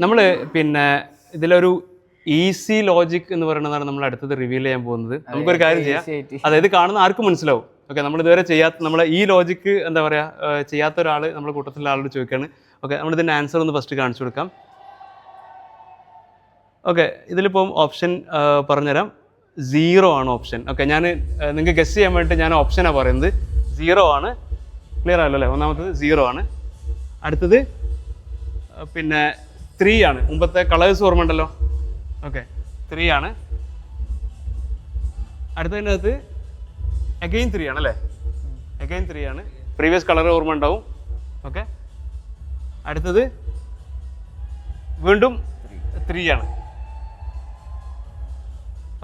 നമ്മൾ പിന്നെ ഇതിലൊരു ഈസി ലോജിക് എന്ന് പറയുന്നതാണ് നമ്മൾ അടുത്തത് റിവീൽ ചെയ്യാൻ പോകുന്നത്. നമുക്കൊരു കാര്യം ചെയ്യാം, അതായത് കാണുന്ന ആർക്കും മനസ്സിലാവും. ഓക്കെ, നമ്മൾ ഇതുവരെ ചെയ്യാത്ത നമ്മളെ ഈ ലോജിക്ക് എന്താ പറയുക ചെയ്യാത്ത ഒരാൾ നമ്മുടെ കൂട്ടത്തിലുള്ള ആളോട് ചോദിക്കുകയാണ്. ഓക്കെ, നമ്മളിതിൻ്റെ ആൻസർ ഒന്ന് ഫസ്റ്റ് കാണിച്ചു കൊടുക്കാം. ഓക്കെ, ഇതിലിപ്പം ഓപ്ഷൻ പറഞ്ഞുതരാം. 0 ആണ് ഓപ്ഷൻ. ഓക്കെ, ഞാൻ നിങ്ങൾക്ക് ഗസ് ചെയ്യാൻ വേണ്ടിയിട്ട് ഞാൻ ഓപ്ഷനാണ് പറയുന്നത്. 0 ആണ്. ക്ലിയർ ആയല്ലോ അല്ലേ? ഒന്നാമത്തത് 0 ആണ്. അടുത്തത് പിന്നെ 3 ആണ്. മുമ്പത്തെ കളേഴ്സ് ഓർമ്മ ഉണ്ടല്ലോ. ഓക്കെ, 3 ആണ്. അടുത്തതിനകത്ത് അഗെയിൻ 3 ആണ് അല്ലേ? അഗെയിൻ 3 ആണ്. പ്രീവിയസ് കളർ ഓർമ്മ ഉണ്ടാവും. ഓക്കെ, അടുത്തത് വീണ്ടും 3 ആണ്.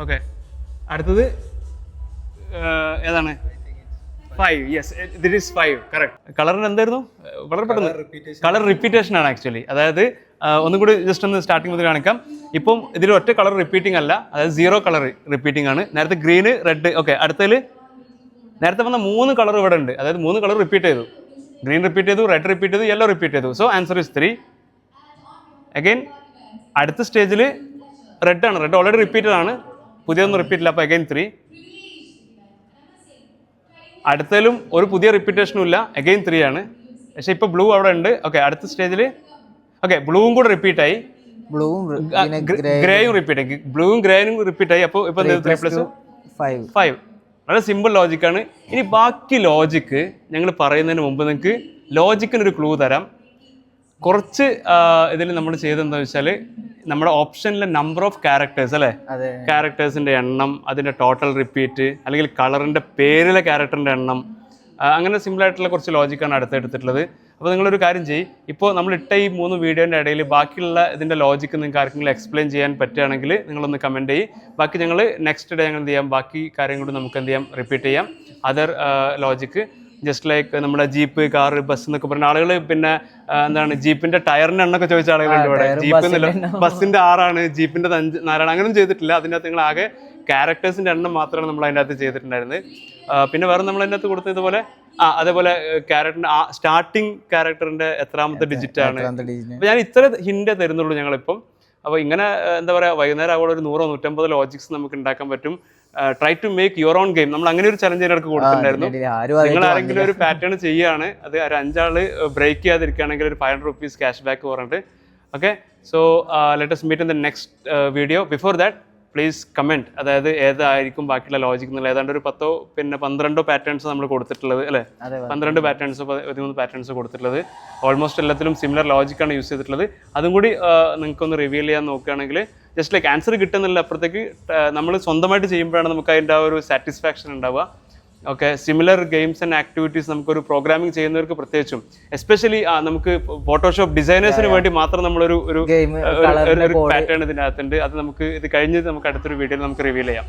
ഓക്കെ, അടുത്തത് ഏതാണ്? 5. Yes, this is 5. കറക്റ്റ്. കളറിന് എന്തായിരുന്നു? വളരെ പെട്ടെന്ന് കളർ റിപ്പീറ്റേഷൻ ആണ് ആക്ച്വലി. അതായത് ഒന്നും കൂടി ജസ്റ്റ് ഒന്ന് സ്റ്റാർട്ടിങ് മുതൽ കാണിക്കാം. ഇപ്പം ഇതിൽ ഒറ്റ കളർ റിപ്പീറ്റിംഗ് അല്ല, അതായത് 0 കളർ റിപ്പീറ്റിംഗ് ആണ്. നേരത്തെ ഗ്രീന്, റെഡ്. ഓക്കെ, അടുത്തതിൽ നേരത്തെ വന്ന 3 കളർ ഇവിടെ ഉണ്ട്. അതായത് 3 കളർ റിപ്പീറ്റ് ചെയ്തു. ഗ്രീൻ റിപ്പീറ്റ് ചെയ്തു, റെഡ് റിപ്പീറ്റ് ചെയ്തു, യെല്ലോ റിപ്പീറ്റ് ചെയ്തു. So answer is 3. അഗൈൻ അടുത്ത സ്റ്റേജിൽ റെഡ് ആണ്. റെഡ് ഓൾറെഡി റിപ്പീറ്റഡ് ആണ്, പുതിയൊന്നും റിപ്പീറ്റ് ഇല്ല. അപ്പോൾ അഗൈൻ 3. അടുത്തതിലും ഒരു പുതിയ റിപ്പീറ്റേഷനും ഇല്ല, അഗൈൻ 3 ആണ്. പക്ഷേ ഇപ്പോൾ ബ്ലൂ അവിടെ ഉണ്ട്. ഓക്കെ, അടുത്ത സ്റ്റേജിൽ ഓക്കെ ബ്ലൂവും കൂടെ റിപ്പീറ്റായി, ഗ്രേയും റിപ്പീറ്റ് ആയി, ബ്ലൂവും ഗ്രേയും റിപ്പീറ്റ് ആയി. അപ്പോൾ ഇപ്പോൾ 3+5. വളരെ സിമ്പിൾ ലോജിക്കാണ്. ഇനി ബാക്കി ലോജിക്ക് ഞങ്ങൾ പറയുന്നതിന് മുമ്പ് നിങ്ങൾക്ക് ലോജിക്കിനൊരു ക്ലൂ തരാം. കുറച്ച് ഇതിൽ നമ്മൾ ചെയ്തെന്താ വെച്ചാൽ നമ്മുടെ ഓപ്ഷനിലെ നമ്പർ ഓഫ് ക്യാരക്ടേഴ്സ് അല്ലേ, ക്യാരക്ടേഴ്സിൻ്റെ എണ്ണം, അതിൻ്റെ ടോട്ടൽ റിപ്പീറ്റ്, അല്ലെങ്കിൽ കളറിൻ്റെ പേരിലെ ക്യാരക്ടറിൻ്റെ എണ്ണം, അങ്ങനെ സിമ്പിളായിട്ടുള്ള കുറച്ച് ലോജിക്കാണ് അടുത്തെടുത്തിട്ടുള്ളത്. അപ്പോൾ നിങ്ങളൊരു കാര്യം ചെയ്യും, ഇപ്പോൾ നമ്മളിട്ട ഈ 3 വീഡിയോൻ്റെ ഇടയിൽ ബാക്കിയുള്ള ഇതിൻ്റെ ലോജിക്ക് നിങ്ങൾക്ക് ആർക്കെങ്കിലും എക്സ്പ്ലെയിൻ ചെയ്യാൻ പറ്റുകയാണെങ്കിൽ നിങ്ങളൊന്ന് കമൻറ്റ് ചെയ്യും. ബാക്കി ഞങ്ങൾ നെക്സ്റ്റ് ഡേ ഞങ്ങൾ എന്ത് ചെയ്യാം, ബാക്കി കാര്യം കൂടി നമുക്ക് എന്ത് ചെയ്യാം, റിപ്പീറ്റ് ചെയ്യാം. അതർ ലോജിക്ക് ജസ്റ്റ് ലൈക്ക് നമ്മുടെ ജീപ്പ്, കാറ്, ബസ് എന്നൊക്കെ പറഞ്ഞ ആളുകൾ പിന്നെ എന്താണ് ജീപ്പിന്റെ ടയറിന്റെ എണ്ണൊക്കെ ചോദിച്ച ആളുകളുണ്ട് ഇവിടെ. ജീപ്പ് എന്നല്ല, ബസ്സിന്റെ 6 ആണ്, ജീപ്പിന്റെ 4 ആണ്, അങ്ങനെയൊന്നും ചെയ്തിട്ടില്ല. അതിൻ്റെ അകത്ത് നിങ്ങൾ ആകെ ക്യാരക്ടേഴ്സിന്റെ എണ്ണം മാത്രമാണ് നമ്മൾ അതിൻ്റെ അകത്ത് ചെയ്തിട്ടുണ്ടായിരുന്നത്. പിന്നെ വേറെ നമ്മൾ അതിൻ്റെ അകത്ത് കൊടുത്തതുപോലെ അതേപോലെ ക്യാരക്ടറിന്റെ സ്റ്റാർട്ടിങ് ക്യാരക്ടറിന്റെ എത്രാമത്തെ ഡിജിറ്റ് ആണ്. അപ്പോൾ ഞാൻ ഇത്ര ഹിന്റ് തരുന്നുള്ളൂ ഞങ്ങളിപ്പം. അപ്പോൾ ഇങ്ങനെ എന്താ പറയുക, വൈകുന്നേരം ആവുമ്പോൾ ഒരു 100-150 ലോജിക്സ് നമുക്ക് ഉണ്ടാക്കാൻ പറ്റും. Try to make your own game. നമ്മൾ അങ്ങനെ ഒരു ചലഞ്ച് ഇതിനടുത്ത് കൊടുത്തിട്ടുണ്ടായിരുന്നു. നിങ്ങൾ ആരെങ്കിലും ഒരു പാറ്റേൺ ചെയ്യുകയാണ്, അത് ഒരു 5 ആൾ ബ്രേക്ക് ചെയ്യാതിരിക്കുകയാണെങ്കിൽ ഒരു 500 rupees ക്യാഷ് ബാക്ക് പറഞ്ഞിട്ട്. Okay, so let us meet in the next video. Before that, please comment, അതായത് ഏതായിരിക്കും ബാക്കിയുള്ള ലോജിക് എന്നുള്ള. ഏതാണ്ട് ഒരു 10 പിന്നെ 12 പാറ്റേൺസ് നമ്മൾ കൊടുത്തിട്ടുള്ളത് അല്ലേ? 12 പാറ്റേൺസ് 13 പാറ്റേൺസ് കൊടുത്തിട്ടുള്ളത്. ഓൾമോസ്റ്റ് എല്ലാത്തിലും സിമിലർ ലോജിക്കാണ് യൂസ് ചെയ്തിട്ടുള്ളത്. അതും കൂടി നിങ്ങൾക്കൊന്ന് റിവീൽ ചെയ്യാൻ നോക്കുകയാണെങ്കിൽ ജസ്റ്റ് ലൈക്ക് ആൻസർ കിട്ടുന്നില്ല, അപ്പുറത്തേക്ക് നമ്മൾ സ്വന്തമായിട്ട് ചെയ്യുമ്പോഴാണ് നമുക്ക് അതിൻ്റെ ആ ഒരു സാറ്റിസ്ഫാക്ഷൻ ഉണ്ടാവുക. Okay, similar games and activities നമുക്കൊരു പ്രോഗ്രാമിംഗ് ചെയ്യുന്നവർക്ക് പ്രത്യേകിച്ചും എസ്പെഷ്യലി നമുക്ക് ഫോട്ടോഷോപ്പ് ഡിസൈനേഴ്സിന് വേണ്ടി മാത്രം നമ്മളൊരു പാറ്റേൺ ഇതിനകത്തുണ്ട്. അത് നമുക്ക് ഇത് കഴിഞ്ഞ് നമുക്ക് അടുത്തൊരു വീഡിയോയിൽ നമുക്ക് റിവീൽ ചെയ്യാം.